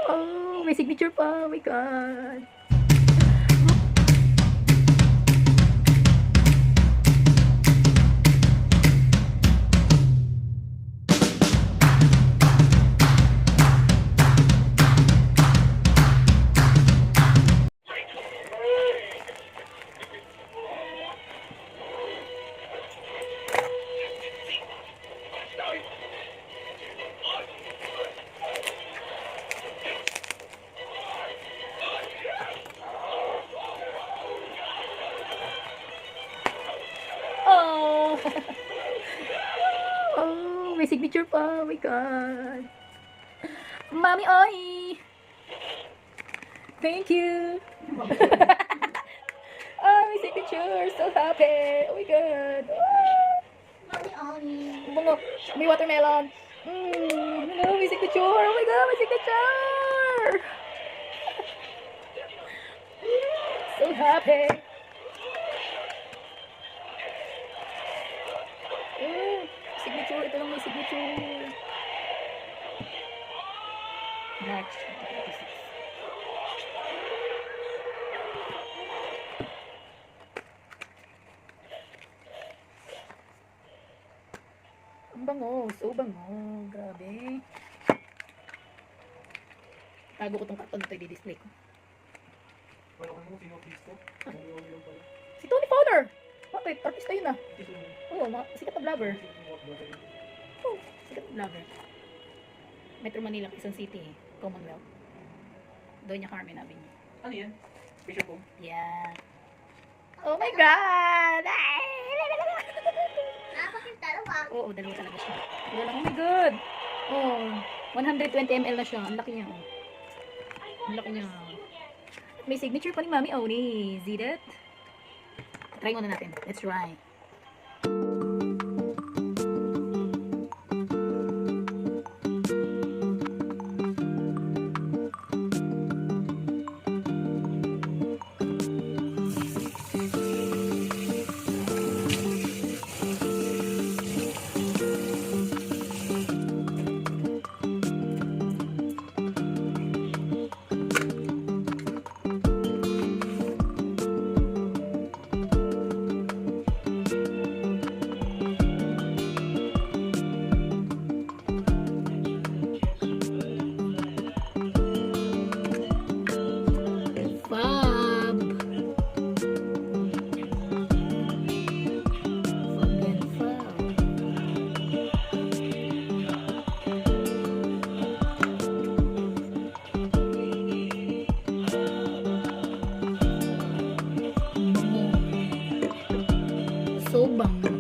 Oh, may signature pa. Oh my God. Oh. Oh, may signature pa. Oh my God. Mami Oi. Thank you. Oh, my signature. So happy. Oh my God. Mami Oni. Bungo. May watermelon. Hello, may signature. Oh my God, may signature. So happy. Oh, signature. Ito lang may signature. March 2026. Ang bango. So bango. Grabe. Tago ko tong karton na ito. I-display ko. Wala ko naman sino-artista. Si Tony Fowler. Bakit? Artista yun ah. Oo, sikat na vlogger. Oh, sikat na vlogger. Metro Manila, Quezon City, Commonwealth. Doña Carmen Avenue. Ano yan? Picture ko? Yeah. Oh my God! Ay! Nakakakita dalawa. Oo, dalawa talaga siya. Wala, oh my God! Oh, 120 ml na siya. Ang laki niya. Oh. Ang laki niya. May signature pa ni Mami Oni. See that? Try muna natin. Let's try. Fab. Fabian Fab. Bango. So bango.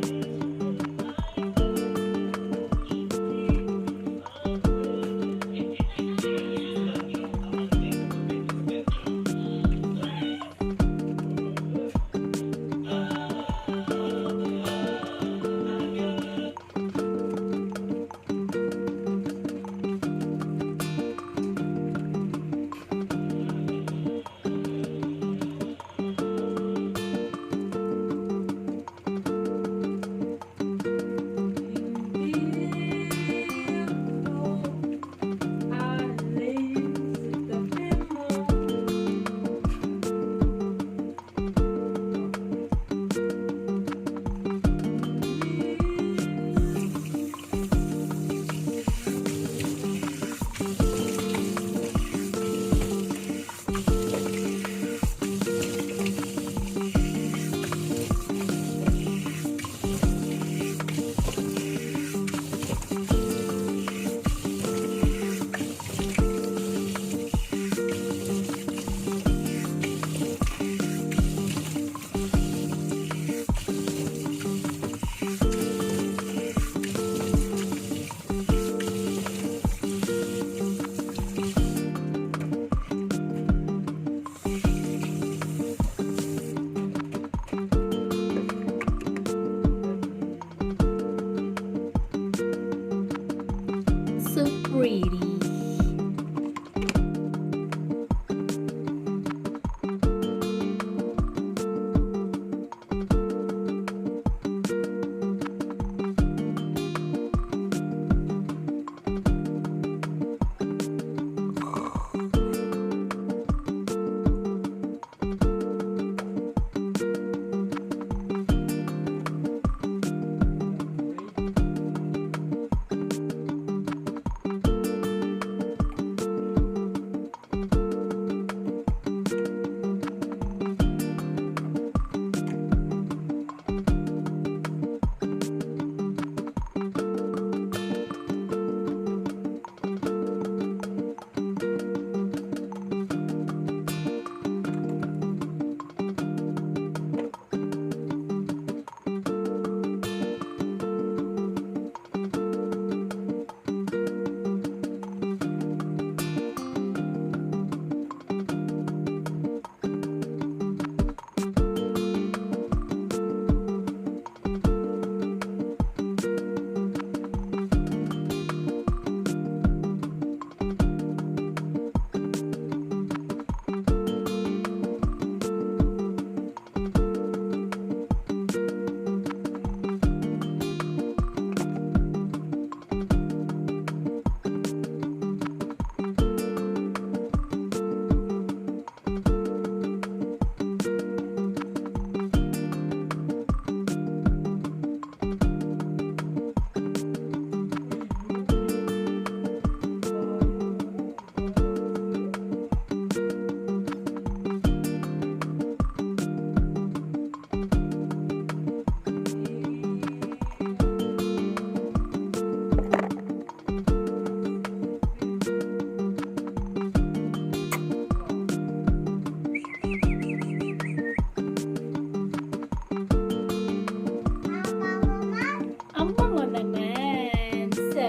So pretty.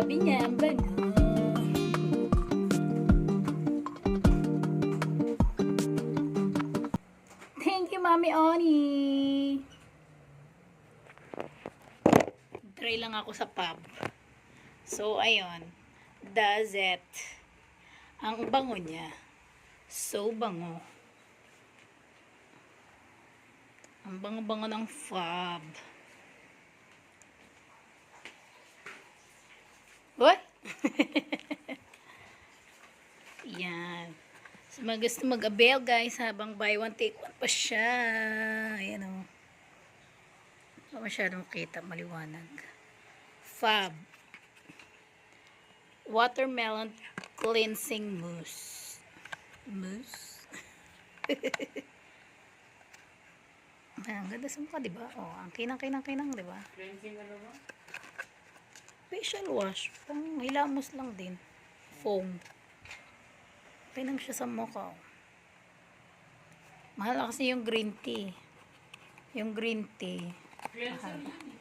Sabi niya, ang bango. Thank you, Mami Oni. Try lang ako sa pub. So, ayun. Does it. Ang bango niya. So, bango. Ang bango-bango ng fab. What? Yan. So, gusto mag-avail guys habang buy one take one pa siya. Ayan o. Hindi masyadong kita. Maliwanag. Fab. Watermelon cleansing mousse. Mousse? Ang ganda sa mukha, diba? Oh, ang kinang-kinang-kinang, diba? Cleansing ano ba? Facial wash. Pang hilamos lang din. Foam. Kinang siya sa mukha. Oh. Mahal kasi yung green tea. Yung green tea. Cleanser Mahal. yan eh.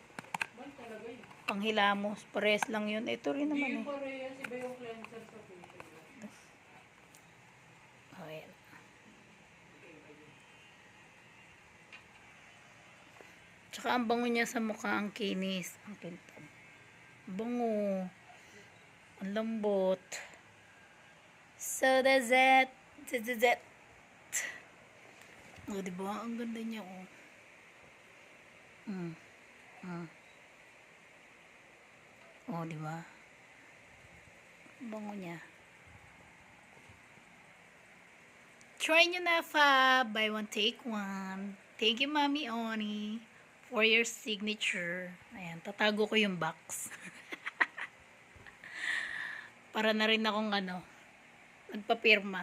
Mahal talaga yun. Pang hilamos. Pares lang yun. Ito rin Hindi naman yung eh. parehas. Iba yung cleanser sa facial. Oh, yan. Tsaka ang bango niya sa mukha, ang kinis. Ang kintab. Bango. Ang lambot. So, that's it. That's it. O, diba? Ang ganda niya, oh. O, diba? Bango niya. Try nyo na, Fab. Buy one, take one. Thank you, Mami Oni, for your signature. Ayan, tatago ko yung box. Para na rin akong nagpapirma.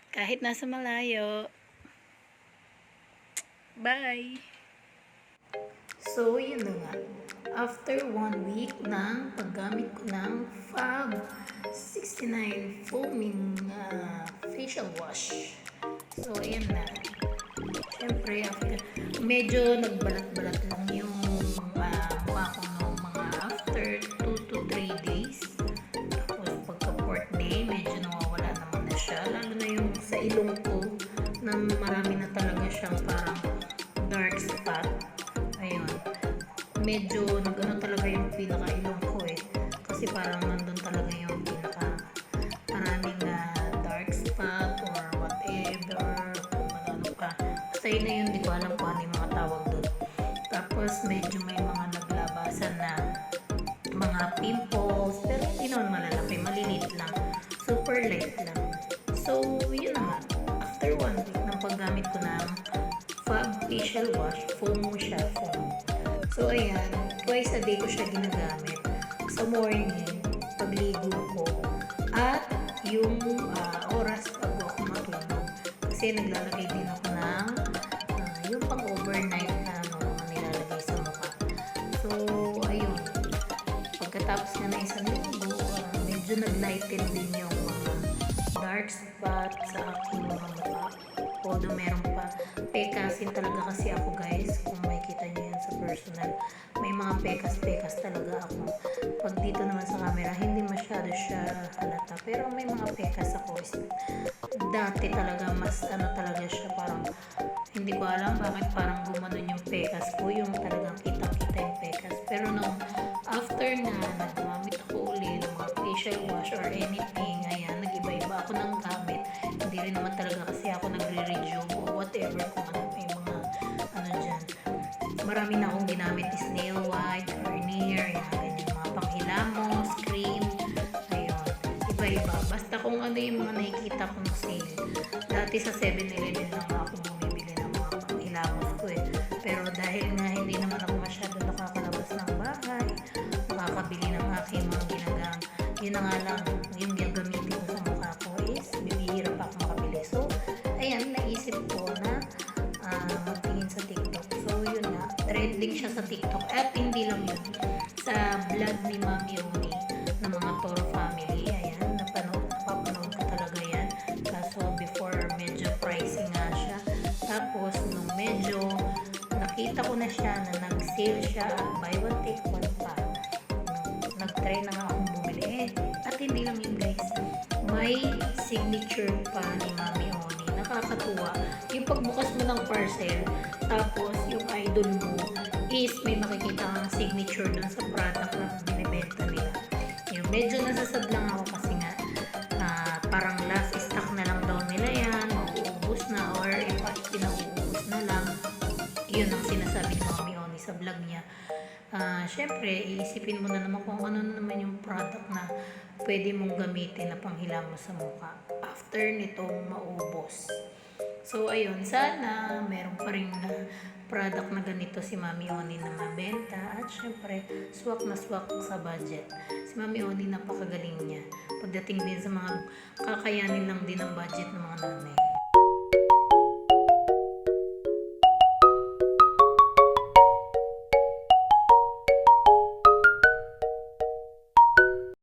Kahit nasa malayo. Bye! So, yun na nga. After 1 week ng paggamit ko ng Fab 69 Foaming Facial Wash. So, ayan na. Siyempre, medyo nagbalat-balat lang yung mukha ko ng mga after 2 to 3 days. Tapos, pagka 4th day, medyo nawawala naman na siya. Lalo na yung sa ilong ko, na marami na talaga siyang parang dark spot. Ayun. Medyo nag-ano talaga yung pinaka-ilong ko eh. Kasi parang nandun talaga yung maraming dark spot or whatever. Kung ano pa. Basta yun na yun, di ko alam kung ano yung mga tawag doon. Tapos medyo may mga naglabasan na mga pimples. Pero hindi naman malalaki. Maliliit lang. Super light lang. So, yun na nga. After 1 week ng paggamit ko ng Fab Facial Wash, foam mo siya, foam. So, ayan, twice a day ko siya ginagamit. Sa morning, pagligo ko, at yung oras bago ako matulog. Kasi naglalagay din ako ng yung pang-overnight na nilalagay sa mukha. So, ayun. Pagkatapos nga na isang linggo, medyo nag-lighten din yung mga dark spot sa aking mga mukha. Although meron pa, pekasin talaga kasi ako guys, kung makikita nyo yan sa personal, may mga pekas talaga ako. Pag dito naman sa camera, hindi masyado siya halata, pero may mga pekas ako. Dati talaga, mas talaga siya, parang, hindi ko alam bakit parang gumanon yung pekas ko, yung talagang kita-kita yung pekas. Pero nung after na nagmamit ako uli ng mga facial wash or anything, ayan, nag-iba-iba ako ng gamit. Hindi rin naman talaga kasi ako nagre-rejuve o whatever kung ano pa yung mga dyan. Marami na akong ginamit is nail white, Garnier, yan, ganyan, mga panghilamos, cream, ayun, iba-iba. Basta kung ano yung mga nakikita kong sale. Dati sa 7-Eleven lang ako bumibili ng mga panghilamos ko eh. Pero dahil nga hindi naman ako masyado nakakalabas ng bahay, makakabili ng aking mga ginagamit. Yun na nga lang, yung gagamitin ko sa mukha ko is bibihira pa akong makabili. So, ayan, naisip ko na magtingin sa TikTok. So, yun na, trending siya sa TikTok. At hindi lang yun, sa vlog ni Mami Oni ng mga Toro family, ayan, napapanood ko talaga yan. Kaso, before, medyo pricey nga siya. Tapos, nung medyo nakita ko na siya na nag-sale siya, buy one take one pa. Nag-try na nga akong may signature pa ni Mami Oni. Nakakatuwa. Yung pagbukas mo ng parcel, tapos yung idol mo is may makikita kang signature dun sa product na binibenta nila. Yung medyo nasasad lang ako kasi nga parang last stock na lang daw nila yan, mauubos na, or if pinauubos na lang. Yun ang sinasabi ni Mami Oni sa vlog niya. Syempre, iisipin mo na naman kung ano na naman yung product na pwede mong gamitin na panghila mo sa mukha after nitong maubos. So, ayun, sana meron pa rin na product na ganito si Mami Oni na mabenta at syempre, swak na swak sa budget. Si Mami Oni napakagaling niya. Pagdating din sa mga kakayanin lang din ng budget ng mga nanay.